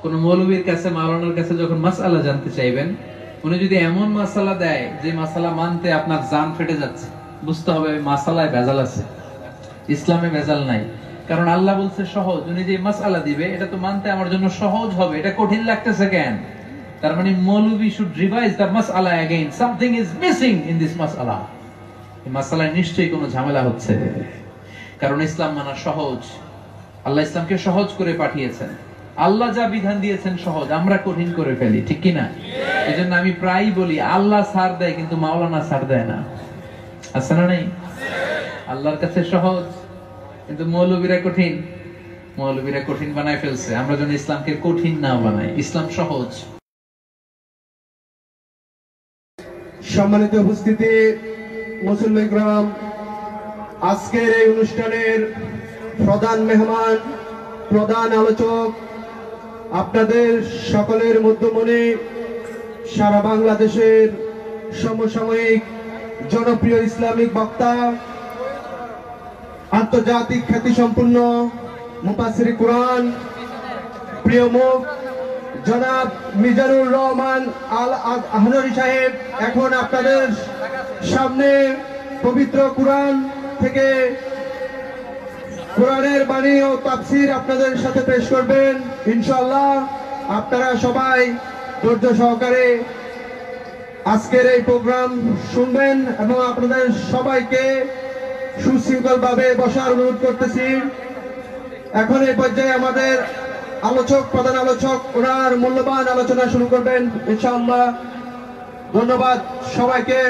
কোন মৌলবীর কাছে, মাওলানার কাছে যখন মাসআলা জানতে চাইবেন, উনি যদি এমন মাসআলা দেয় যে মাসআলা মানতে আপনার জান ফেটে যাচ্ছে, বুঝতে হবে মাসআলায় ভেজাল আছে, ইসলামে ভেজাল নাই। কারণ আল্লাহ বলছে সহজ, উনি যে মাসআলা দিবে এটা তো মানতে আমার জন্য সহজ হবে, এটা কঠিন লাগতেছে কেন? তার মানে মৌলবী শুড রিভাইজ দ্য মাসআলা again, something is missing in this মাসআলা। এই মাসআলায় নিশ্চয়ই কোনো ঝামেলা হচ্ছে, কারণ ইসলাম মানা সহজ। আল্লাহ ইসলামকে সহজ করে পাঠিয়েছেন। আল্লাহ যা বিধান দিয়েছেন সহজ, আমরা কঠিন করে ফেলি, ঠিক কি না? এজন্য আমি প্রায়ই বলি আল্লাহ ছাড় দেয় কিন্তু মাওলানা ছাড় দেয় না। আছে না নাই? আল্লাহর কাছে সহজ কিন্তু মৌলবীরা কঠিন। মৌলবীরা কঠিন বানায় ফেলছে। আমরা যেন ইসলামকে কঠিন না বানাই, ইসলাম সহজ। সম্মানিত উপস্থিতি, মুসল্লি গ্রাম, আজকের এই অনুষ্ঠানের প্রধান মেহমান, প্রধান আলোচক, আপনাদের সকলের মধ্যমণি, সারা বাংলাদেশের সমসাময়িক জনপ্রিয় ইসলামিক বক্তা, আন্তর্জাতিক খ্যাতিসম্পন্ন মুফাসসির কুরআন, প্রিয় মুখ জনাব মিজানুর রহমান আল আহনরী সাহেব এখন আপনাদের সামনে পবিত্র কুরআন থেকে কোরআনের বাণী ও তাফসীর আপনাদের সাথে পেশ করবেন ইনশাআল্লাহ। আপনারা সবাই ধৈর্য সহকারে আজকের এই প্রোগ্রাম শুনবেন এবং আপনাদের সবাইকে সুশৃঙ্খলভাবে বসার অনুরোধ করতেছি। এখন এই পর্যায়ে আমাদের আলোচক, প্রধান আলোচক ওনার মূল্যবান আলোচনা শুরু করবেন ইনশাআল্লাহ। ধন্যবাদ সবাইকে।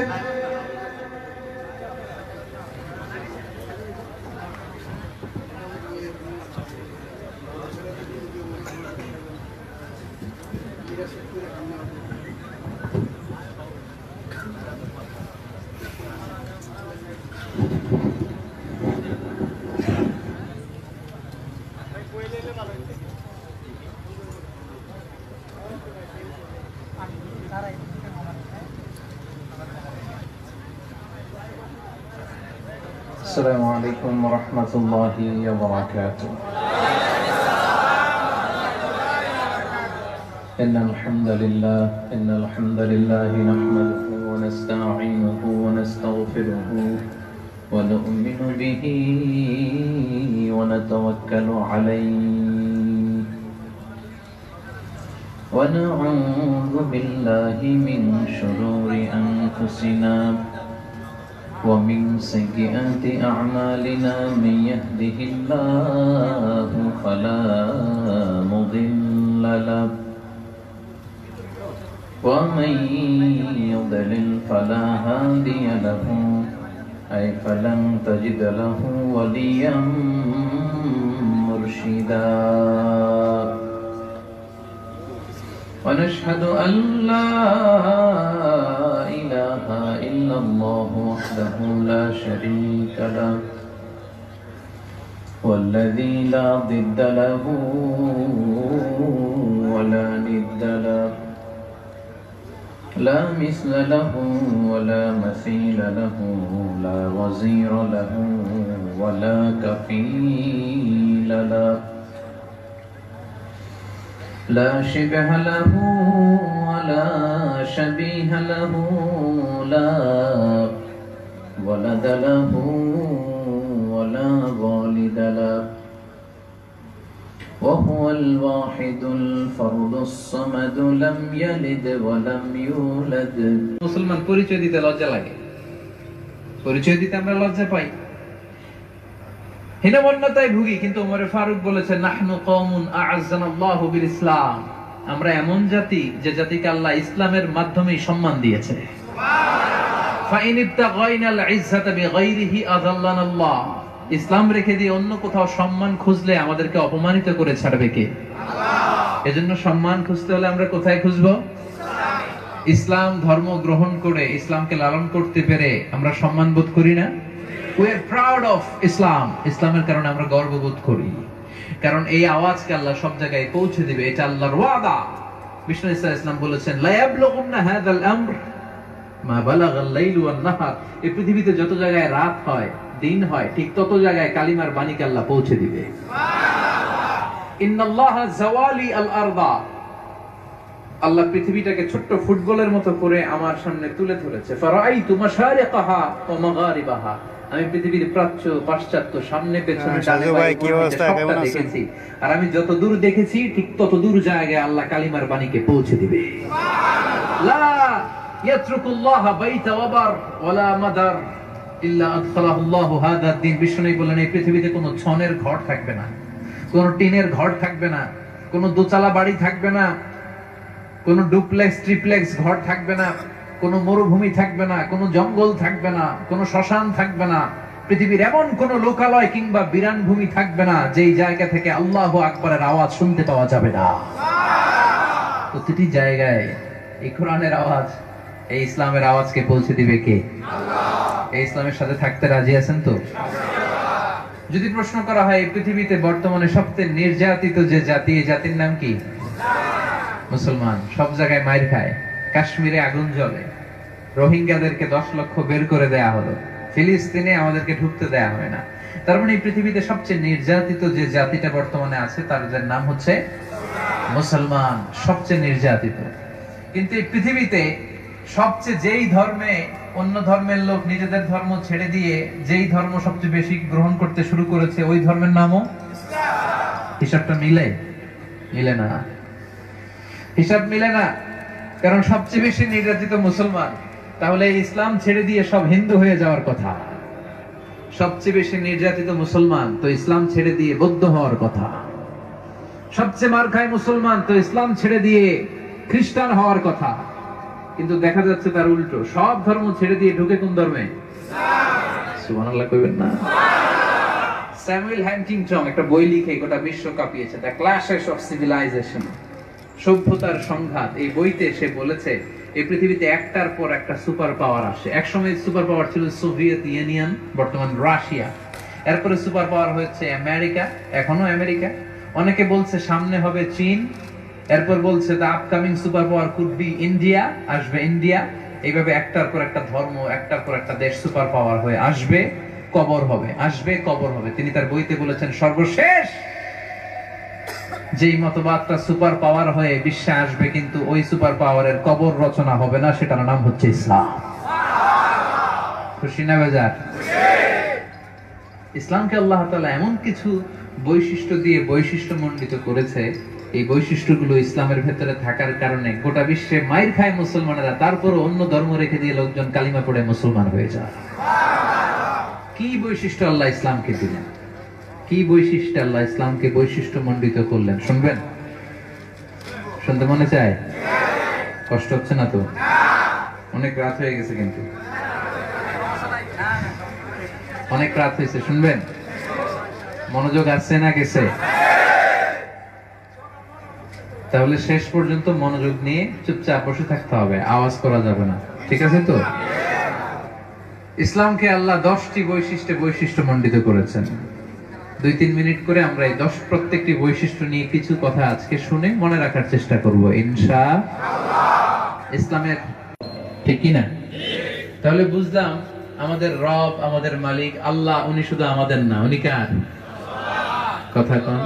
السلام عليكم ورحمة الله وبركاته. إن الحمد لله نحمده ونستعينه ونستغفره ونؤمن به ونتوكل عليه ونعوذ بالله من شرور أنفسنا ومن سيئات أعمالنا. من يهده الله فلا مضل له ومن يضلل فلا هادي له، أي فلن تجد له وليا مرشدا. ونشهد أن لا إله إلا الله وحده لا شريك له والذي لا ضد له ولا ند له، لا مثل له ولا مثيل له، لا وزير له ولا كفيل له، لا شبه له ولا شبيه له، لا ولد له ولا والد له، وهو الواحد الفرد الصمد لم يلد ولم يولد. মুসলমান পরিচয় দিতে লজ্জা লাগে, পরিচয় দিতে আমরা লজ্জা পাই, হীনমন্যতায় ভুগি। কিন্তু ওমর ফারুক বলেছেন নাহনু কওমুন আ'আজ্জানাল্লাহু বিল ইসলাম, আমরা এমন জাতি যে জাতিকে আল্লাহ ইসলামের মাধ্যমেই সম্মান দিয়েছে। সুবহানাল্লাহ। ফাইন ইবতাগাইনাল ইজ্জাতা বিগাইরিহি আযাল্লানাল্লাহ, ইসলাম রেখে দিয়ে অন্য কোথাও সম্মান খুঁজলে আমাদেরকে অপমানিত করে ছাড়বে কে? আল্লাহ। এজন্য সম্মান খুঁজতে হলে আমরা কোথায় খুঁজবো? ইসলাম ধর্ম গ্রহণ করে ইসলামকে লালন করতে পেরে আমরা সম্মান বোধ করি না? We are proud of Islam. ইসলামের কারণে আমরা গর্ববোধ করি, কারণ এই আওয়াজকে আল্লাহ সব জায়গায় পৌঁছে দিবে, এটা আল্লাহর ওয়াদা। বিষ্ণু ইসলাম বলেছেন লা ইয়াবলুগুন্না হাযাল আমর মা বালাগাল লাইলু ওয়ান নাহার, এই পৃথিবীতে যত জায়গায় রাত হয় দিন হয় ঠিক তত জায়গায় কালিমার বাণীকে আল্লাহ পৌঁছে দিবে। সুবহানাল্লাহ। ইন্নাল্লাহা জাওয়ালি আল আরদা, আল্লাহ পৃথিবীটাকে ছোট্ট ফুটবলের মতো করে আমার সামনে তুলে ধরেছে। ফারাআইতু মাশারিকাহা ওয়া মাগারিবাহা, আমি পৃথিবীর প্রাচ্য পাশ্চাত্য সামনে পেছনে ডানে বামে সবটা দেখেছি। আর আমি যত দূর দেখেছি ঠিক তত দূর জায়গায় আল্লাহ কালিমার বাণীকে পৌঁছে দিবে। লা ইয়াতরুকুল্লাহ বাইতা ওয়াবার ওয়ালা মাদার ইল্লা আদখালাহুল্লাহু হাযা দ্বীন। বিষ্ণু বলেন এই পৃথিবীতে কোনো ছনের ঘর থাকবে না, কোনো টিনের ঘর থাকবে না, কোনো দোতলা বাড়ি থাকবে না, কোনো ডুপ্লেক্স ট্রিপ্লেক্স ঘর থাকবে না, কোনো মরুভূমি থাকবে না, কোনো জঙ্গল থাকবে না, কোনো শ্মশান থাকবে না। পৃথিবীর এমন কোনো লোকালয় কিংবা বিরান ভূমি থাকবে না যেই জায়গা থেকে আল্লাহু আকবারের আওয়াজ শুনতে পাওয়া যাবে না। প্রতিটি জায়গায় এই কোরআনের আওয়াজ, এই ইসলামের আওয়াজকে পৌঁছে দিবে কে? আল্লাহ। এই ইসলামের সাথে থাকতে রাজি আছেন তো? যদি প্রশ্ন করা হয় এই পৃথিবীতে বর্তমানে সবচেয়ে নির্যাতিত যে জাতি, এই জাতির নাম কি? মুসলমান। সব জায়গায় মাইর খায়, কাশ্মীরে আগুন জ্বলে, রোহিঙ্গাদেরকে 10 লক্ষ বের করে দেয়া হলো, ফিলিস্তিনে আমাদেরকে ঢুকতে দেয়া হয় না। তার মানে এই পৃথিবীতে সবচেয়ে নির্যাতিত যে জাতিটা বর্তমানে আছে তার নাম হচ্ছে মুসলমান, সবচেয়ে নির্যাতিত। কিন্তু এই পৃথিবীতে সবচেয়ে যেই ধর্মে অন্য ধর্মের লোক নিজেদের ধর্ম ছেড়ে দিয়ে যেই ধর্ম সবচেয়ে বেশি গ্রহণ করতে শুরু করেছে ওই ধর্মের নামও ইসলাম। হিসাবটা মিলে না, হিসাব মিলে না, কারণ সবচেয়ে বেশি নির্যাতিত মুসলমান। তাহলে ইসলাম ছেড়ে দিয়ে সব হিন্দু হয়ে যাওয়ার কথা। সবচেয়ে বেশি নির্যাতিত মুসলমান, তো ইসলাম ছেড়ে দিয়ে বৌদ্ধ হওয়ার কথা। সবচেয়ে মার খায় মুসলমান, তো ইসলাম ছেড়ে দিয়ে খ্রিস্টান হওয়ার কথা। কিন্তু দেখা যাচ্ছে তার উল্টো, সব ধর্ম ছেড়ে দিয়ে ঢুকে কোন ধর্মে? সুবহানাল্লাহ কইবেন না? স্যামুয়েল হ্যান্টিংটন একটা বই লিখে গোটা বিশ্ব কাঁপিয়েছে, দ্য ক্ল্যাশেস অফ সিভিলাইজেশন, সভ্যতার সংঘাত। এই বইতে সে বলেছে এই পৃথিবীতে একটার পর একটা সুপার পাওয়ার আসে। একসময় সুপার পাওয়ার ছিল সোভিয়েত ইউনিয়ন, বর্তমান রাশিয়া। এরপরে সুপার পাওয়ার হচ্ছে আমেরিকা, এখনো আমেরিকা। অনেকে বলছে সামনে হবে চীন। এরপর বলছে the upcoming super power could be India, আসবে ইন্ডিয়া। এইভাবে একটার পর একটা ধর্ম, একটার পর একটা দেশ সুপার পাওয়ার হয়ে আসবে, কবর হবে, আসবে কবর হবে। তিনি তার বইতে বলেছেন সর্বশেষ যেই মতবাদটা সুপার পাওয়ার হয়ে বিশ্বে আসবে কিন্তু ওই সুপার পাওয়ারের কবর রচনা হবে না, সেটার নাম হচ্ছে ইসলাম। খুশি না বেজার? ইসলামকে আল্লাহ তাআলা এমন কিছু বৈশিষ্ট্য দিয়ে বৈশিষ্ট্যমণ্ডিত করেছে, এই বৈশিষ্ট্যগুলো ইসলামের ভেতরে থাকার কারণে গোটা বিশ্বে মাইর খায় মুসলমানেরা, তারপর অন্য ধর্ম রেখে দিয়ে লোকজন কালিমা পড়ে মুসলমান হয়ে যায়। কি বৈশিষ্ট্য আল্লাহ ইসলামকে দিলেন, কি বৈশিষ্ট্য আল্লাহ ইসলামকে বৈশিষ্ট্যমণ্ডিত করলেন, শুনবেন? শুনতে মনে চায়? কষ্ট হচ্ছে না তো? অনেক রাত হয়ে গেছে, কিন্তু অনেক রাত হয়েছে, শুনবেন? মনোযোগ আসছে না গেছে? তাহলে শেষ পর্যন্ত মনোযোগ নিয়ে চুপচাপ বসে থাকতে হবে, আওয়াজ করা যাবে না, ঠিক আছে তো? ইসলামকে আল্লাহ 10টি বৈশিষ্ট্যমণ্ডিত করেছেন। 2-3 মিনিট করে আমরা এই 10 প্রত্যেকটি বৈশিষ্ট্য নিয়ে কিছু কথা আজকে শুনে মনে রাখার চেষ্টা করব ইনশাআল্লাহ। ইসলামের, ঠিক কি না? তাহলে বুঝলাম আমাদের রব, আমাদের মালিক আল্লাহ, উনি শুধু আমাদের না, উনি কার? কথা কন।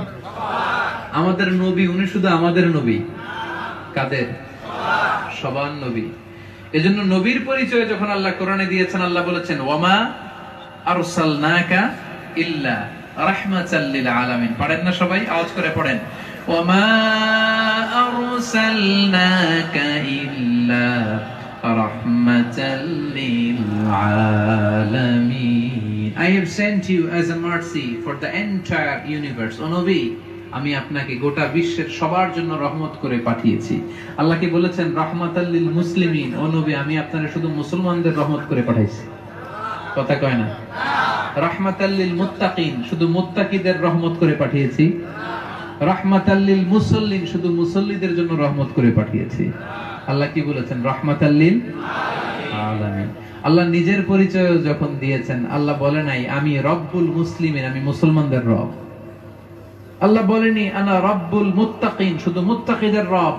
আমাদের নবী, উনি শুধু আমাদের নবী, কাদের? সবার নবী। এজন্য নবীর পরিচয় যখন আল্লাহ কোরআনে দিয়েছেন, আল্লাহ বলেছেন ওয়ামা আরসালনাকা ইল্লা রাহমাতাল লিল আলামিন। পড়েন না সবাই? আওয়াজ করে পড়েন, ওয়ামা আরসালনাকা ইল্লা রাহমাতাল লিল আলামিন। I have sent you as a mercy for the entire universe. ও নবী, আমি আপনাকে গোটা বিশ্বের সবার জন্য রহমত করে পাঠিয়েছি। আল্লাহ কি বলেছেন রাহমাতাল লিল মুসলিমিন, ও নবী আমি আপনারে শুধু মুসলমানদের রহমত করে পাঠাইছি। কথা কয় না? রাহমাতাল লিল মুত্তাকিন, শুধু মুত্তাকিদের রহমত করে পাঠিয়েছি। রাহমাতাল লিল মুসাল্লিন, শুধু মুসল্লিদের জন্য রহমত করে পাঠিয়েছি। আল্লাহ কি বলেছেন? রাহমাতাল লিল আলামিন। আল্লাহ নিজের পরিচয় যখন দিয়েছেন, আল্লাহ বলে নাই আমি রব্বুল মুসলিমিন, আমি মুসলমানদের রব। আল্লাহ বলেনি আনা রব্বুল মুত্তাকিন, শুধু মুত্তাকিদের রব।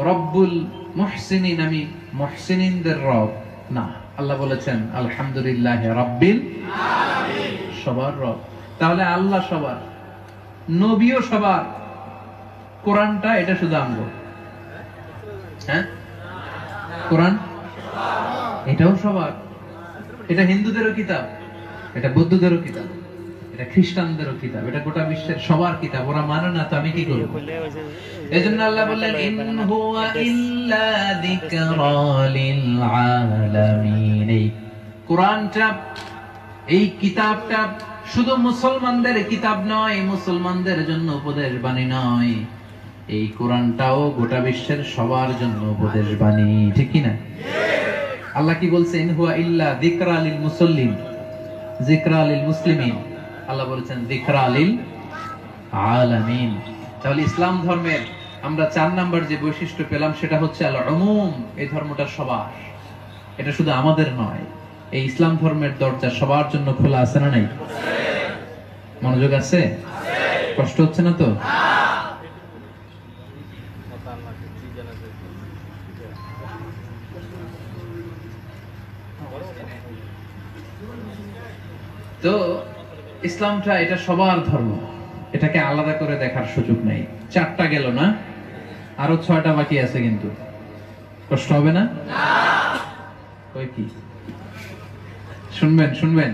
রব্বুল মুহসিনিন, আমি মুহসিনিনদের রব। না, আল্লাহ বলেছেন আলহামদুলিল্লাহ রাব্বিল আলামিন, সবার রব। তাহলে আল্লাহ সবার, নবীও সবার, কোরআনটা এটা শুধু আমগো, হ্যাঁ কোরআন এটাও সবার। এটা হিন্দুদেরও কিতাব, এটা বৌদ্ধদেরও কিতাব, এটা খ্রিস্টানদেরও কিতাব, এটা গোটা বিশ্বের সবার কিতাব। ওরা মানে না তো আমি কি করব? এজন্য আল্লাহ বললেন ইন হুয়া ইল্লা যিকরা লিল আলামিন। এই কোরআনটা, এই কিতাবটা শুধু মুসলমানদের কিতাব নয়, মুসলমানদের জন্য উপদেশ বাণী নয়, এই কোরআনটাও গোটা বিশ্বের সবার জন্য উপদেশ বাণী। ঠিক কি না? আল্লাহ কি বলছে? ইন হুয়া ইল্লা যিকরা লিল মুসাল্লিন, যিকরা লিল মুসলিমিন। আল্লাহ বলেছেন যিকরা লিল আলামিন। তাহলে ইসলাম ধর্মের আমরা 4 নাম্বার যে বৈশিষ্ট্য পেলাম সেটা হচ্ছে আল উমুম। এই ধর্মটা সবার, এটা শুধু আমাদের নয়। এই ইসলাম ধর্মের দরজা সবার জন্য খোলা আছে না নাই? মনোযোগ আছে? কষ্ট হচ্ছে না তো? তো ইসলামটা এটা সবার ধর্ম, এটাকে আলাদা করে দেখার সুযোগ নেই। 4টা গেল না, আরো 6টা বাকি আছে, কিন্তু কষ্ট হবে না? ওই কি শুনবেন?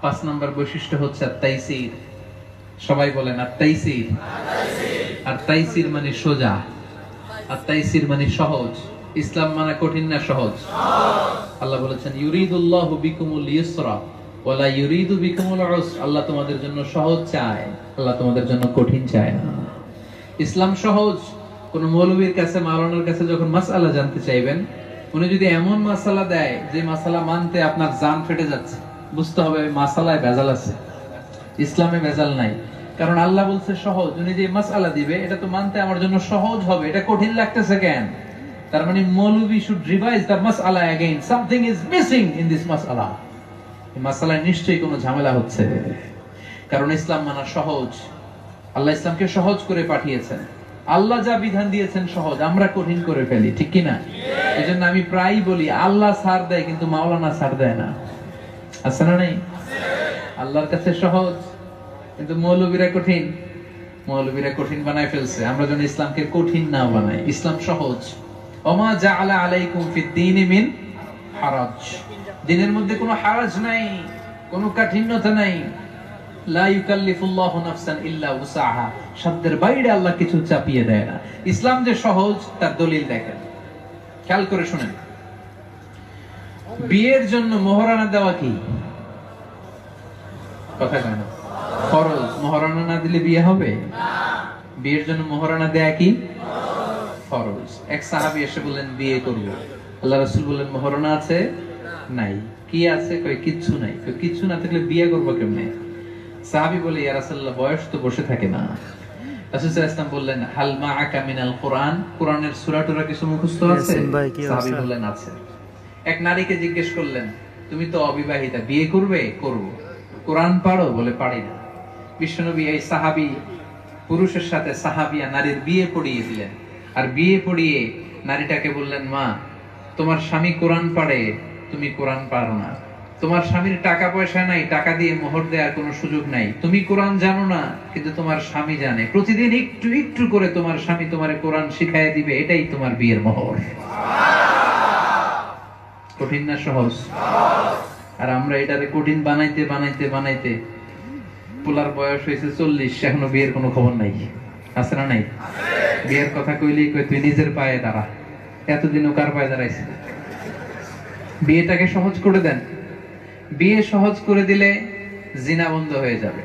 5 নাম্বার বৈশিষ্ট্য হচ্ছে আত-তাইসির। সবাই বলেন আত-তাইসির। আত-তাইসির মানে সোজা, আত-তাইসির মানে সহজ। ইসলাম মানে কঠিন না সহজ? আল্লাহ বলেছেন ইউরিদুল্লাহু বিকুমুল ইউসরা ওয়ালা ইউরিদু বিকুমুল উসর। আল্লাহ তোমাদের জন্য সহজ চায়, আল্লাহ তোমাদের জন্য কঠিন চায় না। ইসলাম সহজ। কোন মৌলবীর কাছে, মাওলানার কাছে যখন মাসআলা জানতে চাইবেন, উনি যদি এমন মাসআলা দেয় যে মাসআলা মানতে আপনার জান ফেটে যাচ্ছে, বুঝতে হবে মাসআলায় ভেজাল আছে, ইসলামে ভেজাল নাই। কারণ আল্লাহ বলছে সহজ। উনি যে মাসআলা দিবে এটা তো মানতে আমার জন্য সহজ হবে, এটা কঠিন লাগতেছে কেন? তার মানে মৌলবী should revise the mas'ala again. Something is missing in this mas'ala. এই মাসআলায় নিশ্চয়ই কোনো ঝামেলা হচ্ছে। কারণ ইসলাম মানা সহজ। আল্লাহ ইসলামকে সহজ করে পাঠিয়েছেন। আল্লাহ যা বিধান দিয়েছেন সহজ, আমরা কঠিন করে ফেলি। ঠিক কি না? এজন্য আমি প্রায়ই বলি আল্লাহ ছাড় দেয় কিন্তু মাওলানা ছাড় দেয় না। আছে না নাই? আল্লাহর কাছে সহজ কিন্তু মৌলবীরা কঠিন। মৌলবীরা কঠিন বানায় ফেলছে। আমরা যেন ইসলামকে কঠিন না বানাই। ইসলাম সহজ। ওমা জাআলা আলাইকুম ফিদ-দীনি মিন হারাজ। দ্বীনের মধ্যে কোনো হারাজ নাই, কোনো কাঠিন্যতা নাই। লা ইউকাল্লিফুল্লাহু নাফসান ইল্লা উসাহা। শব্দের বাইরে আল্লাহ কিছু চাপিয়ে দেয় না। ইসলাম যে সহজ তার দলিল দেখেন, খেয়াল করে শুনেন। বিয়ের জন্য মোহরানা দেওয়া কি কথা কয় না? ফরজ। মোহরানা না দিলে বিয়ে হবে? বিয়ের জন্য মোহরানা দেয়া কি ফরজ। এক সাহাবী এসে বললেন বিয়ে করব। আল্লাহ রাসূল বললেন মোহরানা আছে? নাই। কি আছে? কই কিচ্ছু নাই। কই কিচ্ছু না থাকলে বিয়ে করব কেমনে? সাহাবী বলে ইয়া রাসূলুল্লাহ বয়স তো বসে থাকে না। রাসূল সাল্লাল্লাহু আলাইহি ওয়াসাল্লাম বললেন হাল মাআকা মিনাল কুরআন। কোরআনের সূরা টুরা কিছু মুখস্থ আছে? সাহাবী বললেন আছে। এক নারীকে জিজ্ঞেস করলেন তুমি তো অবিবাহিতা, বিয়ে করবে? করব। কোরআন পারো? বলে পারি না। বিশ্বনবী এই সাহাবী পুরুষের সাথে সাহাবিয়া নারীর বিয়ে পড়িয়ে দিলেন। আর বিয়ে পড়িয়ে নারীটাকে বললেন মা তোমার স্বামী কোরআন পারে, তুমি কোরআন পারো না। তোমার স্বামীর টাকা পয়সা নাই, টাকা দিয়ে মোহর দেওয়ার কোনো সুযোগ নাই। তুমি কোরআন জানো না কিন্তু তোমার স্বামী জানে। প্রতিদিন একটু একটু করে তোমার স্বামী তোমার কোরআন শিখাইয়া দিবে, এটাই তোমার বিয়ের মোহর। কঠিন না সহজ? আর আমরা এটারে কঠিন বানাইতে বানাইতে বানাইতে পোলার বয়স হয়েছে 40, এখনো বিয়ের কোনো খবর নাই। আছে না নাই? বিয়ের কথা কইলেই কই তুই নিজের পায়ে দাঁড়া। এতদিনও কার পায়ে দাঁড়াইছে? বিয়েটাকে সহজ করে দেন। বিয়ে সহজ করে দিলে জিনা বন্ধ হয়ে যাবে,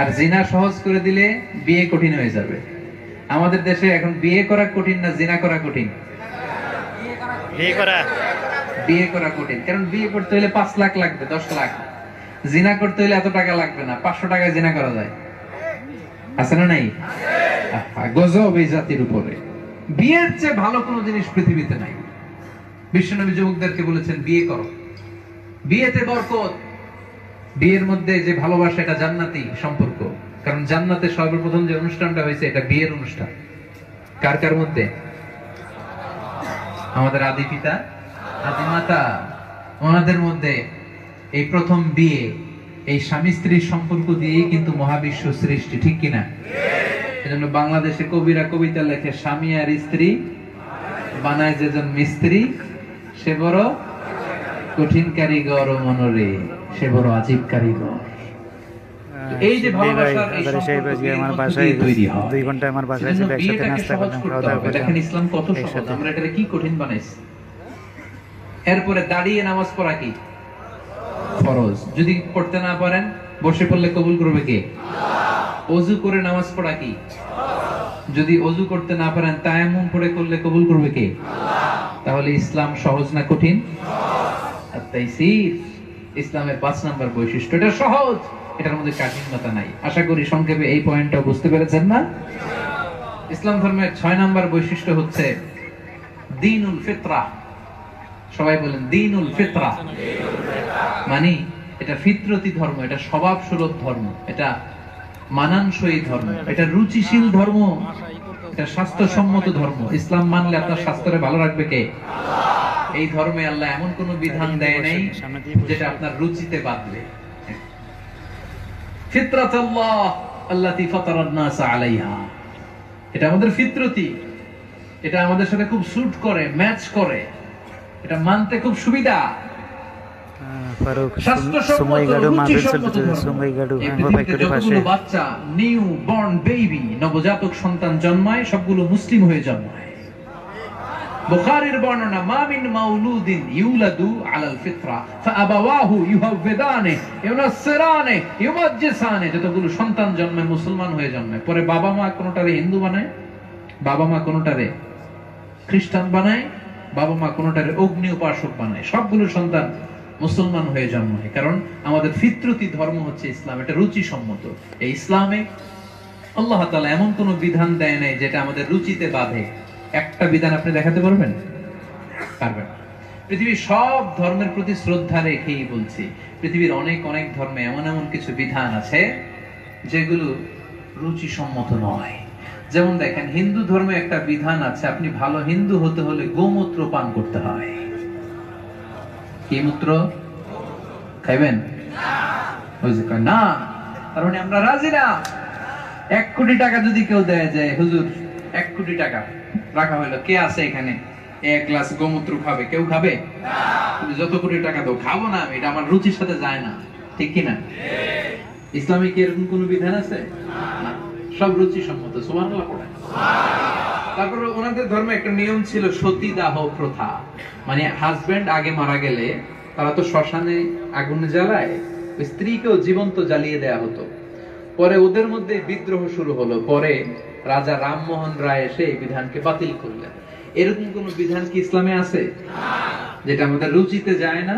আর জিনা সহজ করে দিলে বিয়ে কঠিন হয়ে যাবে। আমাদের দেশে এখন বিয়ে করা কঠিন না জিনা করা কঠিন? বিয়ে করা কঠিন। কারণ বিয়ে করতে হলে 5 লাখ লাগবে, 10 লাখ। জিনা করতে হলে এত টাকা লাগবে না, 500 টাকায় জিনা করা যায়। আছে না নাই? গজব এই জাতির উপরে। বিয়ের চেয়ে ভালো কোনো জিনিস পৃথিবীতে নাই। বিশ্বনবী যুবকদেরকে বলেছেন বিয়ে করো, বিয়েতে বরকত। বিয়ের মধ্যে যে ভালোবাসা, এটা জান্নাতি সম্পর্ক। কারণ জান্নাতে সর্বপ্রথম যে অনুষ্ঠানটা হয়েছে এটা বিয়ের অনুষ্ঠান। কার কার মধ্যে? আমাদের আদি পিতা আদি মাতা, ওনাদের মধ্যে এই প্রথম বিয়ে। এই স্বামী স্ত্রীর সম্পর্ক দিয়েই কিন্তু মহাবিশ্ব সৃষ্টি। ঠিক কিনা? এজন্য বাংলাদেশে কবিরা কবিতা লেখে, স্বামী আর স্ত্রী বানায় যেজন মিস্ত্রি, সে বড় কঠিন কারিগর ও মনরে, সে বড় আজীব কারিগর। এই যে ভালোবাসার এই সম্পর্ক তৈরি হয়, 2 ঘন্টা আমার বাসায় ছিল, একসাথে নাস্তা করলাম, খাওয়া দাওয়া করলাম। দেখেন ইসলাম কত সহজ, আমরা এটাকে কি কঠিন বানাইছি। এরপরে দাঁড়িয়ে নামাজ পড়া কি ফরজ, যদি পড়তে না পারেন বসে পড়লে কবুল করবে কে? ওযু করে নামাজ পড়া কি, যদি ওযু করতে না পারেন তায়াম্মুম পড়ে করলে কবুল করবে কে? তাহলে ইসলাম সহজ না কঠিন? আর তাইসির ইসলামের 5 নাম্বার বৈশিষ্ট্য, এটা সহজ, এটার মধ্যে কাঠিন্যতা নাই। আশা করি সংক্ষেপে এই পয়েন্টটা বুঝতে পেরেছেন না? ইসলাম ধর্মের 6 নাম্বার বৈশিষ্ট্য হচ্ছে দ্বীনুল ফিতরা। সবাই বলেন দ্বীনুল ফিতরা, মানে এটা ফিতরতি ধর্ম, এটা স্বভাব সুলভ ধর্ম, এটা মানানসই ধর্ম, এটা রুচিশীল ধর্ম, এটা স্বাস্থ্যসম্মত ধর্ম। ইসলাম মানলে আপনার স্বাস্থ্যরে ভালো রাখবে কে? এই ধর্মে আল্লাহ এমন কোন বিধান দেয় নাই যেটা আপনার রুচিতে বাঁধবে। ফিতরাতুল্লাহ আল্লাতী ফাতারান নাস আলাইহা, এটা আমাদের ফিতরতি, এটা আমাদের সাথে খুব স্যুট করে, ম্যাচ করে, এটা মানতে খুব সুবিধা। বাচ্চা নিউ বর্ন বেবি, নবজাতক সন্তান জন্মায়, সবগুলো মুসলিম হয়ে জন্মায়। বুখারীর বর্ণনা, মা মিন মাউলুদিন ইউলাদু আলাল ফিতরা ফাআবাওয়াহু ইউহাওয়িদানে ইউনাসসিরানে ইউমাজ্জিসানে, যতগুলো সন্তান জন্মায় মুসলমান হয়ে জন্মায়, পরে বাবা মা কোনটারে হিন্দু বানায়, বাবা মা কোনটারে খ্রিস্টান বানায়, বাবা মা কোনটারে অগ্নি উপাসক বানায়, সবগুলো সন্তান মুসলমান হয়ে জন্মায়। কারণ আমাদের ফিতরতি ধর্ম হচ্ছে ইসলাম, এটা রুচি সম্মত। এই ইসলামে আল্লাহ তাআলা এমন কোন বিধান দেয় নাই যেটা আমাদের রুচিতে বাধে। একটা বিধান আপনি দেখাতে পারবেন? পারবেন। পৃথিবীর সব ধর্মের প্রতি শ্রদ্ধা রেখেই বলছি, পৃথিবীর অনেক অনেক ধর্মে এমন এমন কিছু বিধান আছে যেগুলো রুচি সম্মত নয়। যেমন দেখেন, হিন্দু ধর্মে একটা বিধান আছে, আপনি ভালো হিন্দু হতে হলে গোমূত্র পান করতে হয়। কি মূত্র খাইবেন? না, তার মানে আমরা রাজি না। 1 কোটি টাকা যদি কেউ দেয় যায়, হুজুর 1 কোটি টাকা রাখা হলো, কে আছে এখানে 1 গ্লাস গোমূত্র খাবে? কেউ খাবে? তুমি যত কোটি টাকা দাও, খাবো না আমি, এটা আমার রুচির সাথে যায় না, ঠিক কিনা? ইসলামে কি এরকম কোন বিধান আছে? না, সব রুচি সম্মত। সুবহানাল্লাহ পড়ে। তারপরে ওনাদের ধর্মে একটা নিয়ম ছিল সতীদাহ প্রথা, মানে হাজবেন্ড আগে মারা গেলে তারা তো শ্মশানে আগুন জ্বালায়, ওই স্ত্রীকেও জীবন্ত জ্বালিয়ে দেয়া হতো। পরে ওদের মধ্যে বিদ্রোহ শুরু হলো, পরে রাজা রামমোহন রায় এসে এই বিধানকে বাতিল করলেন। এরকম কোন বিধান কি ইসলামে আছে যেটা আমাদের রুচিতে যায় না?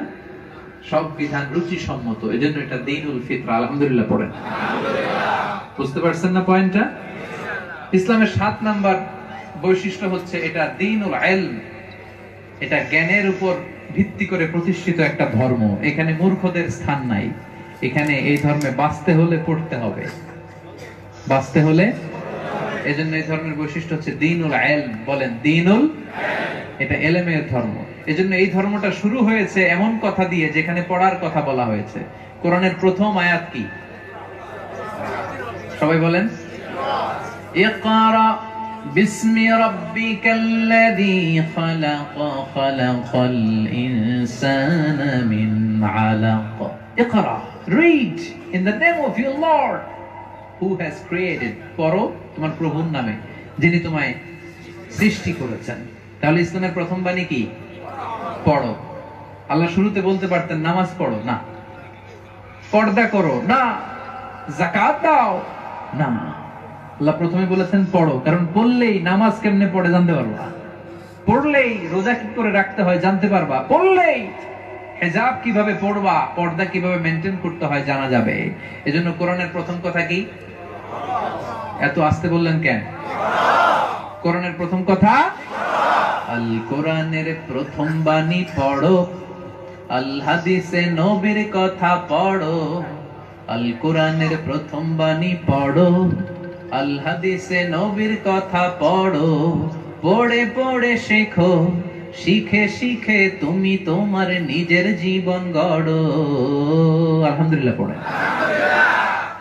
সব বিধান রুচি সম্মত, এজন্য এটা দ্বীনুল ফিতরা। আলহামদুলিল্লাহ পড়েন। বুঝতে পারছেন না পয়েন্টটা? ইসলামের 7 নাম্বার বৈশিষ্ট্য হচ্ছে এটা দ্বীনুল ইলম, এটা জ্ঞানের উপর ভিত্তি করে প্রতিষ্ঠিত একটা ধর্ম। এখানে মূর্খদের স্থান নাই। এখানে এই ধর্মে বাঁচতে হলে পড়তে হবে, বাঁচতে হলে। এজন্য এই ধর্মের বৈশিষ্ট্য হচ্ছে দ্বীনুল ইলম। বলেন দ্বীনুল, এটা ইলমের ধর্ম। এজন্য এই ধর্মটা শুরু হয়েছে এমন কথা দিয়ে যেখানে পড়ার কথা বলা হয়েছে। কোরআনের প্রথম আয়াত কি? সবাই বলেন, ইকরা বিসমি রাব্বিকাল্লাযী খালাক খালাকাল ইনসানা মিন আলাক। ইকরা, read in the name of your Lord who has created, পড়ো তোমার প্রভুর নামে যিনি তোমায় সৃষ্টি করেছেন। তাহলে ইসলামের প্রথম বাণী কি? পড়ো। আল্লাহ শুরুতে বলতে পারতেন নামাজ পড়ো, না। পর্দা করো, না। যাকাত দাও, না। আল্লাহ প্রথমে বলেছেন পড়ো, কারণ পড়লেই নামাজ কেমনে পড়ে জানতে পারবা, পড়লেই রোজা কি করে রাখতে হয় জানতে পারবা, পড়লেই হিজাব কিভাবে পড়বা, পর্দা কিভাবে মেইনটেইন করতে হয় জানা যাবে। এজন্য কোরআনের প্রথম কথা কি? এত আস্তে বললেন কেন? কোরআনের প্রথম কথা, আল কোরআনের প্রথম বাণী পড়ো, আল হাদিসে নবীর কথা পড়ো। আল কোরআনের প্রথম বাণী পড়ো, আল হাদিসে নবীর কথা পড়ো। পড়ে পড়ে শেখো, শিখে শিখে তুমি তোমার নিজের জীবন গড়ো। আলহামদুলিল্লাহ পড়ে।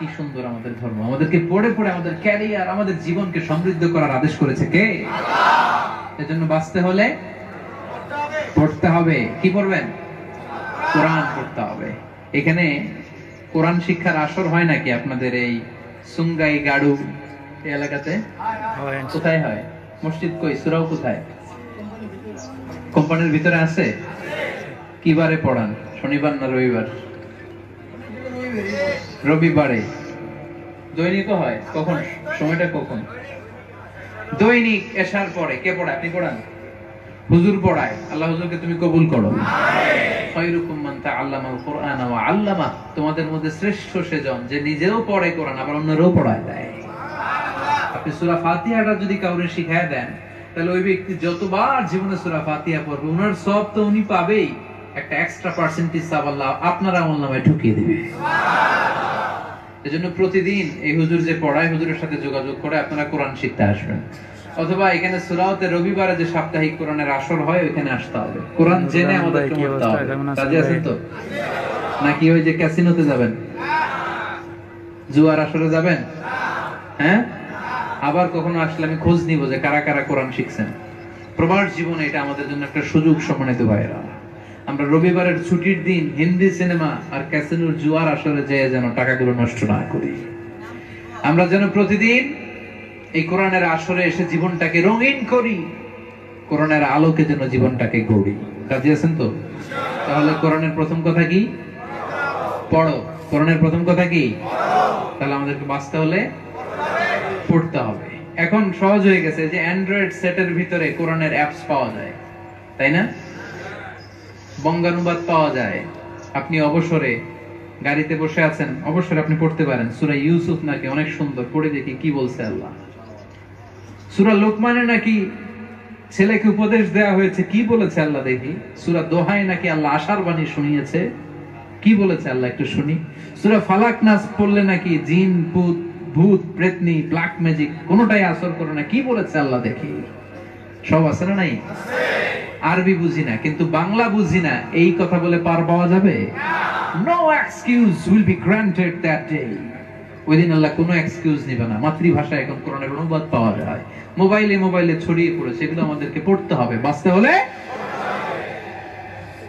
কি সুন্দর আমাদের ধর্ম, আমাদেরকে পড়ে পড়ে আমাদের ক্যারিয়ার, আমাদের জীবনকে সমৃদ্ধ করার আদেশ করেছে কে? এজন্য বাঁচতে হলে পড়তে হবে। কি পড়বেন? কোরআন পড়তে হবে। এখানে কোরআন শিক্ষার আসর হয় নাকি আপনাদের এই সুঙ্গাই গাড়ু এই এলাকাতে? কোথায় হয়? মসজিদ কই? সূরাও কোথায়? কোম্পানির ভিতরে আছে? কিবারে পড়ান? শনিবার না রবিবার? রবিবারে। দৈনিক হয়? কখন? সময়টা কখন? দৈনিক এশার পরে। কে পড়ায়? আপনি পড়ান? হুজুর পড়ায়। আল্লাহ হুজুরকে তুমি কবুল করো। খায়রুকুম মান তাআল্লামাল কুরআন ওয়া আল্লামা, তোমাদের মধ্যে শ্রেষ্ঠ সেজন যে নিজেও পড়ে কোরআন আবার অন্যরাও পড়ায় দেয়। আপনি সূরা ফাতিহাটা যদি কাউকে শিখায় দেন, তাহলে ওই ব্যক্তি যতবার জীবনে সূরা ফাতিহা পড়বে ওনার সব তো উনি পাবেই, একটা এক্সট্রা পার্সেন্টেজ সব আল্লাহ আপনার আমলনামায় ঢুকিয়ে দিবে। এজন্য প্রতিদিন এই হুজুর যে পড়ায়, হুজুরের সাথে যোগাযোগ করে আপনারা কোরআন শিখতে আসবেন। অথবা এখানে সূরাতে রবিবারে যে সাপ্তাহিক কোরআনের আসর হয় ওইখানে আসতে হবে। কোরআন জেনে আমাদেরকে পড়তে হবে। রাজি আছেন তো? নাকি ওই যে ক্যাসিনোতে যাবেন, জুয়ার আসরে যাবেন? হ্যাঁ, আবার কখনো আসলে আমি খোঁজ নিব যে কারা কারা কোরআন শিখছেন। প্রবাস জীবনে এটা আমাদের জন্য একটা সুযোগ। সম্মানিত ভাইরা, আমরা রবিবারের ছুটির দিন হিন্দি সিনেমা আর ক্যাসিনোর জুয়ার আসরে যেয়ে যেন টাকাগুলো নষ্ট না করি। আমরা যেন প্রতিদিন এই কোরআনের আসরে এসে জীবনটাকে রঙিন করি, কোরআনের আলোকে যেন জীবনটাকে গড়ি। রাজি আছেন তো? তাহলে কোরআনের প্রথম কথা কি? পড়ো। কোরআনের প্রথম কথা কি? তাহলে আমাদেরকে বাঁচতে হলে পড়তে হবে। এখন সহজ হয়ে গেছে যে অ্যান্ড্রয়েড সেটের ভিতরে কোরআনের অ্যাপস পাওয়া যায়, তাই না? বঙ্গানুবাদ পাওয়া যায়। আপনি অবসরে গাড়িতে বসে আছেন, অবসরে আপনি পড়তে পারেন সূরা ইউসুফ নাকি অনেক সুন্দর, পড়ে দেখি কি বলছে আল্লাহ। সূরা লোকমানে নাকি ছেলেকে উপদেশ দেওয়া হয়েছে, কি বলেছে আল্লাহ দেখি। সূরা দোহায় নাকি আল্লাহ আশার বাণী শুনিয়েছে, কি বলেছে আল্লাহ একটু শুনি। সূরা ফালাক নাস পড়লে নাকি জিন ভূত প্রেতনি ব্ল্যাক ম্যাজিক কোনোটাই আসর করে না, কি বলেছে আল্লাহ দেখি। সব আছে না নাই? আরবি বুঝি না কিন্তু বাংলা বুঝি না, এই কথা বলে পার পাওয়া যাবে? No excuse will be granted that day. ওই দিন আল্লাহ কোনো এক্সকিউজ নেবে না। মাতৃভাষায় এখন কোরআনের অনুবাদ পাওয়া যায়, মোবাইলে ছড়িয়ে পড়েছে, এগুলো আমাদেরকে পড়তে হবে। বাঁচতে হলে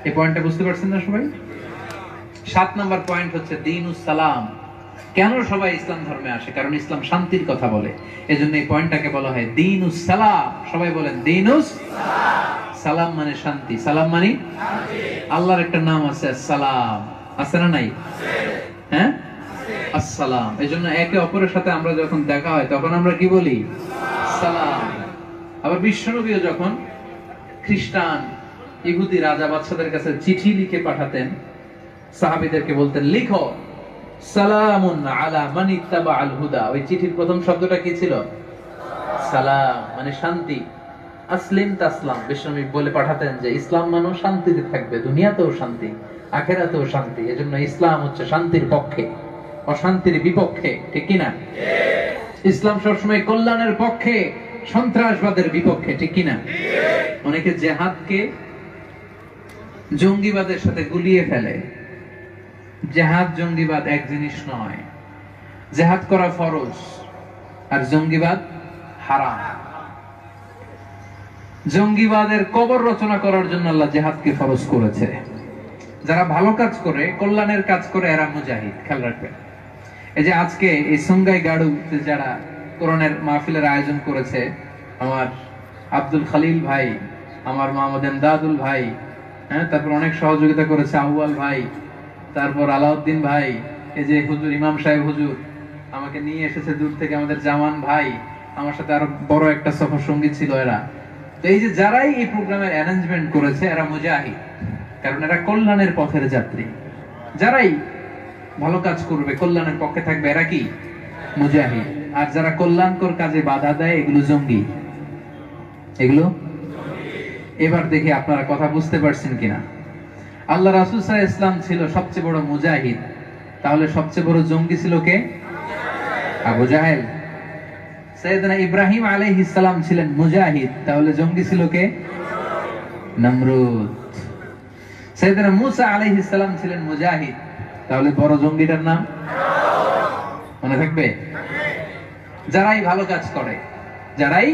এই পয়েন্টটা বুঝতে পারছেন না সবাই? 7 নম্বর পয়েন্ট হচ্ছে দ্বীনুস সালাম। কেন সবাই ইসলাম ধর্মে আসে? কারণ ইসলাম শান্তির কথা বলে। এজন্য এই পয়েন্টটাকে বলা হয় দ্বীনুস সালাম। সবাই বলেন দ্বীনুস সালাম মানে শান্তি। সালাম মানে শান্তি। আল্লাহর একটা নাম আছে সালাম, আছে না নাই? হ্যাঁ, আসসালাম। এজন্য একে অপরের সাথে আমরা যখন দেখা হয় তখন আমরা কি বলি? সালাম। আবার বিশ্বনবীও যখন খ্রিস্টান ইহুদি রাজা বাদশাদের কাছে চিঠি লিখে পাঠাতেন, সাহাবীদেরকে বলতেন লিখো সালামুন আলা মান ইত্তাবাআল হুদা। ওই চিঠির প্রথম শব্দটা কি ছিল? সালাম মানে শান্তি। আসলিম তাসলাম। বিশ্বনবী বলে পাঠাতেন যে ইসলাম মানে শান্তিতে থাকবে, দুনিয়াতেও শান্তি, আখিরাতেও শান্তি। এজন্য ইসলাম হচ্ছে শান্তির পক্ষে, অশান্তির বিপক্ষে। ঠিক কি না? ইসলাম সবসময় কল্যাণের পক্ষে, সন্ত্রাসবাদের বিপক্ষে। ঠিক কি না? অনেকে জিহাদকে জঙ্গিবাদের সাথে গুলিয়ে ফেলে। জিহাদ জঙ্গিবাদ এক জিনিস নয়। জিহাদ করা ফরজ আর জঙ্গিবাদ হারাম। জঙ্গিবাদের কবর রচনা করার জন্য আল্লাহ জিহাদকে ফরজ করেছে। যারা ভালো কাজ করে, কল্যাণের কাজ করে, এরা মুজাহিদ। খেয়াল রাখবেন। এই যে আজকে এই সঙ্গাই গাড়ু যারা কোরআনের মাহফিলের আয়োজন করেছে, আমার আব্দুল খালিল ভাই, আমার মাহমুদ এমদাদুল ভাই, হ্যাঁ, তারপর অনেক সহযোগিতা করেছে আউয়াল ভাই, তারপর আলাউদ্দিন ভাই, এই যে হুজুর ইমাম সাহেব হুজুর আমাকে নিয়ে এসেছে দূর থেকে, আমাদের জামান ভাই, আমার সাথে আরো বড় একটা সফর সঙ্গী ছিল এরা। তো এই যে যারাই এই প্রোগ্রামের অ্যারেঞ্জমেন্ট করেছে এরা মুজাহিদ, কারণ এরা কল্যাণের পথের যাত্রী। যারাই ভালো কাজ করবে, কল্যাণের পক্ষে থাকবে, এরা কি? মুজাহিদ। আর যারা কল্যাণকর কাজে বাধা দেয় এগুলো জঙ্গি। এগুলো এবার দেখি আপনারা কথা বুঝতে পারছেন কিনা। আল্লাহ রাসূল সাল্লাল্লাহু আলাইহি ওয়াসাল্লাম ছিল সবচেয়ে বড় মুজাহিদ, তাহলে সবচেয়ে বড় জঙ্গি ছিল কে? আবু জাহেল। সাইয়েদনা ইব্রাহিম আলাইহিস সালাম ছিলেন মুজাহিদ, তাহলে জঙ্গি ছিল কে? নমরুদ। সাইয়েদনা মূসা আলাইহিস সালাম ছিলেন মুজাহিদ, তাহলে বড় জঙ্গিটার নাম? মনে থাকবে? যারাই ভালো কাজ করে, যারাই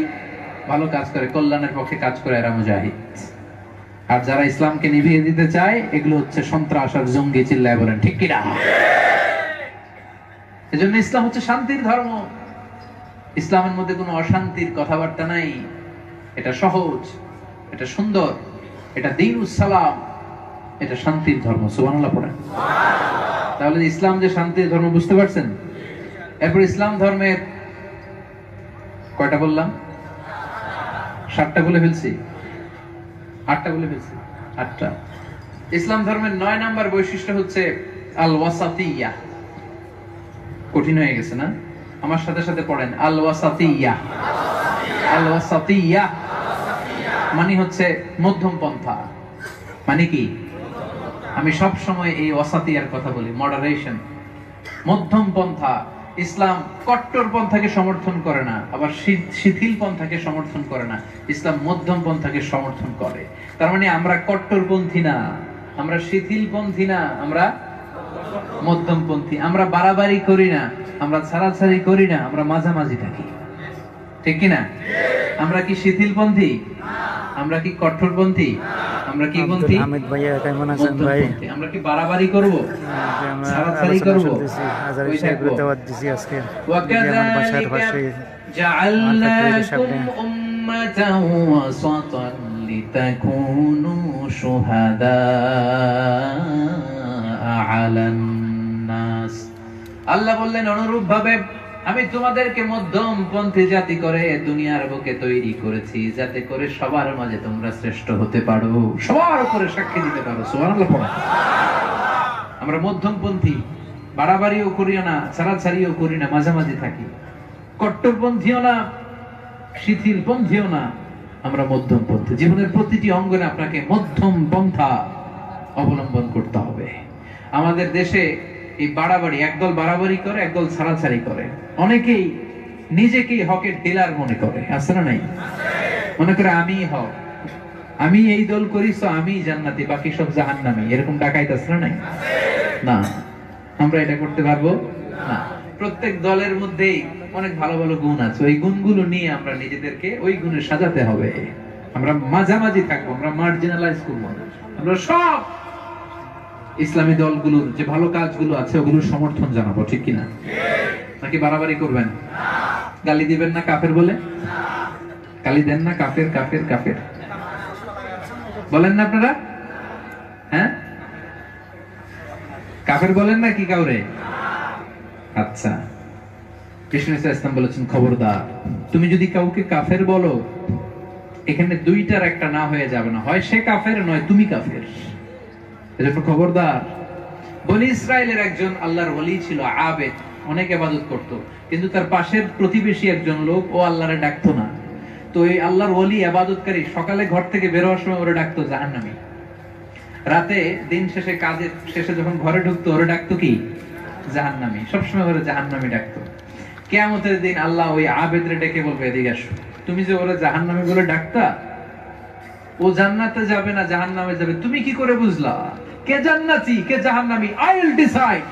ভালো কাজ করে, কল্যাণের পক্ষে কাজ করে, এরা মুজাহিদ। আর যারা ইসলামকে নিভিয়ে দিতে চায়, এগুলো হচ্ছে সন্ত্রাস আর জঙ্গি। চিল্লায় বলেন ঠিক কিনা? এজন্য ইসলাম হচ্ছে শান্তির ধর্ম। ইসলামের মধ্যে কোনো অশান্তির কথাবার্তা নাই। এটা সহজ, এটা সুন্দর, এটা দ্বীনুস সালাম, এটা শান্তির ধর্ম। সুবহানাল্লাহ পড়েন। তাহলে ইসলাম যে শান্তির ধর্ম, বুঝতে পারছেন? এরপর ইসলাম ধর্মের কয়টা বললাম? 7টা বলে ফেলছি, 8টা বলে ফেলছি, 8টা। ইসলাম ধর্মের 9 নাম্বার বৈশিষ্ট্য হচ্ছে আল ওয়াসাতিয়া। কঠিন হয়ে গেছে না? আমার সাথে সাথে পড়েন, আল ওয়াসাতিয়া। আল ওয়াসাতিয়া মানে হচ্ছে মধ্যম পন্থা। মানে কি? আমি সব সময় এই ওয়াসাতিয়ার কথা বলি, মডারেশন, মধ্যম পন্থা। ইসলাম কট্টর পন্থাকে সমর্থন করে না, আবার শিথিল পন্থাকে সমর্থন করে না। ইসলাম মধ্যম পন্থাকে সমর্থন করে। তার মানে আমরা কট্টরপন্থী না, আমরা শিথিলপন্থী না, আমরা মধ্যমপন্থী। আমরা বাড়াবাড়ি করি না, আমরা ছাড়াছাড়ি করি না, আমরা মাঝামাঝি থাকি। ঠিক কিনা? আমরা কি শিথিলপন্থী? আমরা কি কঠোরপন্থী? আমরা কি পন্থী? হামিদ ভাইয়া কেমন আছেন ভাই? আমরা কি বাড়াবাড়ি করব? ছাড়াছাড়ি করব? হাজারি সাহেব দাওয়াত দিছি আজকে। ওয়াকাযালিকা জাআলনাকুম উম্মাতান ওয়াসাতান লিতাকুনু শুহাদা আলান নাস। আল্লাহ বললেন, অনুরূপ ভাবে আমি তোমাদেরকে মধ্যম পন্থী জাতি করে দুনিয়ার বুকে তৈরি করেছি, যাতে করে সবার মাঝে তোমরা শ্রেষ্ঠ হতে পারো, সবার উপরে সাক্ষী দিতে পারো। সুবহানাল্লাহ পড়ো। আমরা মধ্যমপন্থী, বাড়াবাড়িও করি না, ছাড়াছাড়িও করি না, মাঝামাঝি থাকি। কট্টরপন্থীও না, শিথিলপন্থীও না, আমরা মধ্যমপন্থী। জীবনের প্রতিটি অঙ্গনে আপনাকে মধ্যম পন্থা অবলম্বন করতে হবে। আমাদের দেশে এই বাড়াবাড়ি, একদল বাড়াবাড়ি করে, একদল ছাড়াছাড়ি করে। অনেকেই নিজেকেই হকের ডিলার মনে করে, আছে না নাই? মনে করে আমি হক, আমি এই দল করি তো আমি জান্নাতি, বাকি সব জাহান্নামী। এরকম ডাকাইত আছে না নাই? না, আমরা এটা করতে পারবো না। প্রত্যেক দলের মধ্যেই অনেক ভালো ভালো গুণ আছে, ওই গুণগুলো নিয়ে আমরা নিজেদেরকে ওই গুণে সাজাতে হবে। আমরা মাঝামাঝি থাকবো, আমরা মার্জিনালাইজ করবো। আমরা সব ইসলামী দলগুলোর যে ভালো কাজগুলো আছে ওগুলোর সমর্থন জানাবো। ঠিক কিনা? নাকি বাড়াবাড়ি করবেন? গালি দিবেন না কাফের বলে? গালি দেন না? কাফের কাফের কাফের বলেন না আপনারা? হ্যাঁ, কাফের বলেন না কি কাউরে? আচ্ছা, কৃষ্ণ ইসলাম বলেছেন, খবরদার, তুমি যদি কাউকে কাফের বলো, এখানে দুইটার একটা না হয়ে যাবে না, হয় সে কাফের নয় তুমি কাফের। এজন্য খবরদার। বনি ইসরায়েলের একজন আল্লাহর ওলি ছিল, আবেদ, অনেক ইবাদত করত, কিন্তু তার পাশের প্রতিবেশী একজন লোক, ও আল্লাহরে ডাকতো না। তো এই আল্লাহর ওলি ইবাদতকারী সকালে ঘর থেকে বের হওয়ার সময় ওরে ডাকতো জাহান্নামী, রাতে দিন শেষে কাজের শেষে যখন ঘরে ঢুকতো ওরে ডাকতো কি? জাহান্নামী। সবসময় ওরে জাহান্নামী ডাকতো। কিয়ামতের দিন আল্লাহ ওই আবেদরে ডেকে বলবে, এদিকে আসো, তুমি যে ওরে জাহান্নামী বলে ডাকতা, ও জান্নাতে যাবে না জাহান্নামে যাবে, তুমি কি করে বুঝলা? কে জান্নাতি কে জাহান্নামী, আই উইল ডিসাইড।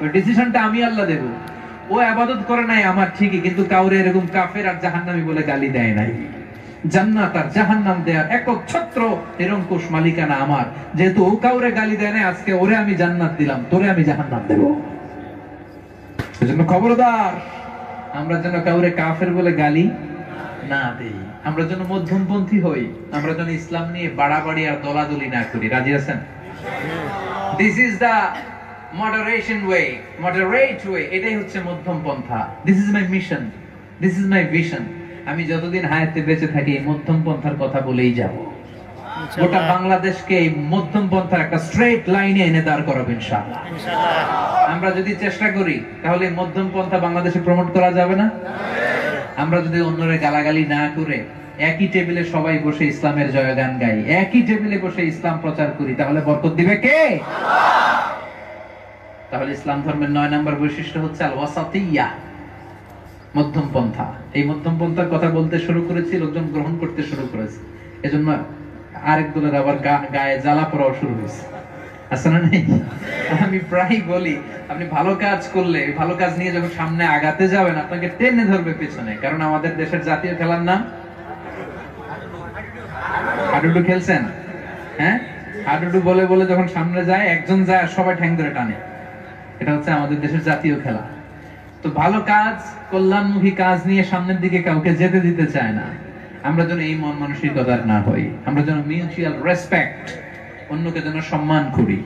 ওই ডিসিশনটা আমি আল্লাহ দেব। ও ইবাদত করে নাই আমার ঠিকই, কিন্তু কাউরে এরকম কাফের আর জাহান্নামী বলে গালি দেয় নাই। জান্নাত আর জাহান্নাম দেয়ার একক ছত্র নিরঙ্কুশ মালিকানা আমার। যেহেতু ও কাউরে গালি দেয় নাই, আজকে ওরে আমি জান্নাত দিলাম, তোরে আমি জাহান্নাম দেব। সেজন্য খবরদার, আমরা যেন কাউরে কাফের বলে গালি না দেই, আমরা যেন মধ্যমপন্থী হই, আমরা যেন ইসলাম নিয়ে বাড়াবাড়ি আর দলাদলি না করি। রাজি আছেন? This is the moderation way, moderate way. এটাই হচ্ছে মধ্যম পন্থা। This is my mission, this is my vision. আমি যতদিন হায়াতে বেঁচে থাকি এই মধ্যম পন্থার কথা বলেই যাব। গোটা বাংলাদেশকে এই মধ্যম পন্থার একটা স্ট্রেট লাইনে এনে দাঁড় করাবো ইনশাআল্লাহ। আমরা যদি চেষ্টা করি তাহলে মধ্যম পন্থা বাংলাদেশে প্রমোট করা যাবে না? আমরা যদি অন্যরা গালাগালি না করে একই টেবিলে সবাই বসে ইসলামের জয়গান গাই, একই টেবিলে বসে ইসলাম প্রচার করি, তাহলে বরকত দিবে কে? তাহলে ইসলাম ধর্মের 9 নম্বর বৈশিষ্ট্য হচ্ছে আল ওয়াসাতিয়া, মধ্যম পন্থা। এই মধ্যম পন্থার কথা বলতে শুরু করেছি, লোকজন গ্রহণ করতে শুরু করেছে, এজন্য আরেক দলের আবার গায়ে জ্বালা পড়াও শুরু হয়েছে। আছে না নেই? আমি প্রায় বলি আপনি ভালো কাজ করলে ভালো কাজ নিয়ে যখন সামনে আগাতে যাবেন আপনাকে টেনে ধরবে পেছনে, কারণ আমাদের দেশের জাতীয় খেলার নাম হাডুডু। খেলছেন? হ্যাঁ, হাডুডু বলে বলে যখন সামনে যায় একজন যায় আর সবাই ঠ্যাং ধরে টানে। এটা হচ্ছে আমাদের দেশের জাতীয় খেলা। তো ভালো কাজ, কল্যাণমুখী কাজ নিয়ে সামনের দিকে কাউকে যেতে দিতে চায় না। আমরা যেন এই মন মানসিকতার না হই, আমরা যেন মিউচুয়াল রেসপেক্ট, অন্যকে যেন সম্মান করি,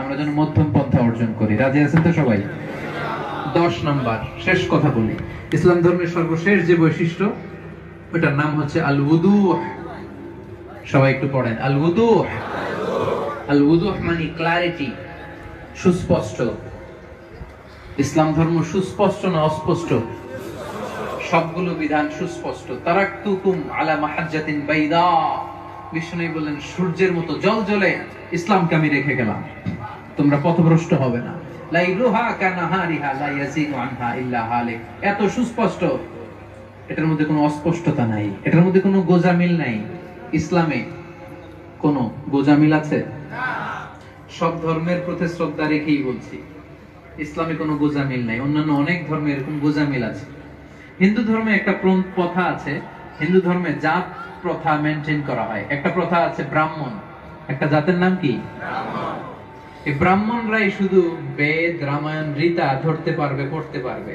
আমরা যেন মধ্যম পন্থা অর্জন করি। রাজি আছেন তো সবাই? 10 নাম্বার শেষ কথা বলি, ইসলাম ধর্মের সর্বশেষ যে বৈশিষ্ট্য ওটার নাম হচ্ছে আল উদুহ। সবাই একটু পড়েন, আল উদুহ। আল উদুহ মানে ক্লারিটি, সুস্পষ্ট। ইসলাম ধর্ম সুস্পষ্ট না অস্পষ্ট? সবগুলো বিধান সুস্পষ্ট। তারাকতুকুম আলা মাহাজ্জাতিন বাইদা, বিষ্ণু বললেন সূর্যের মতো জ্বলজ্বলে ইসলামকে আমি রেখে গেলাম, তোমরা পথভ্রষ্ট হবে না। লাইলুহা কানাহারিহা লা ইয়াজিগু আনহা ইল্লা হালিক। এত সুস্পষ্ট, এটার মধ্যে কোনো অস্পষ্টতা নাই, এটার মধ্যে কোনো গোজামিল নাই। ইসলামে কোনো গোজামিল আছে? সব ধর্মের প্রতি শ্রদ্ধা রেখেই বলছি, ইসলামে কোনো গোজামিল নাই। অন্যান্য অনেক ধর্মে এরকম গোজামিল আছে। হিন্দু ধর্মে একটা প্রথা আছে, হিন্দু ধর্মে জাত প্রথা মেনটেন করা হয়। একটা প্রথা আছে ব্রাহ্মণ, একটা জাতের নাম কি? এই ব্রাহ্মণরাই শুধু বেদ, রামায়ণ, গীতা ধরতে পারবে, পড়তে পারবে।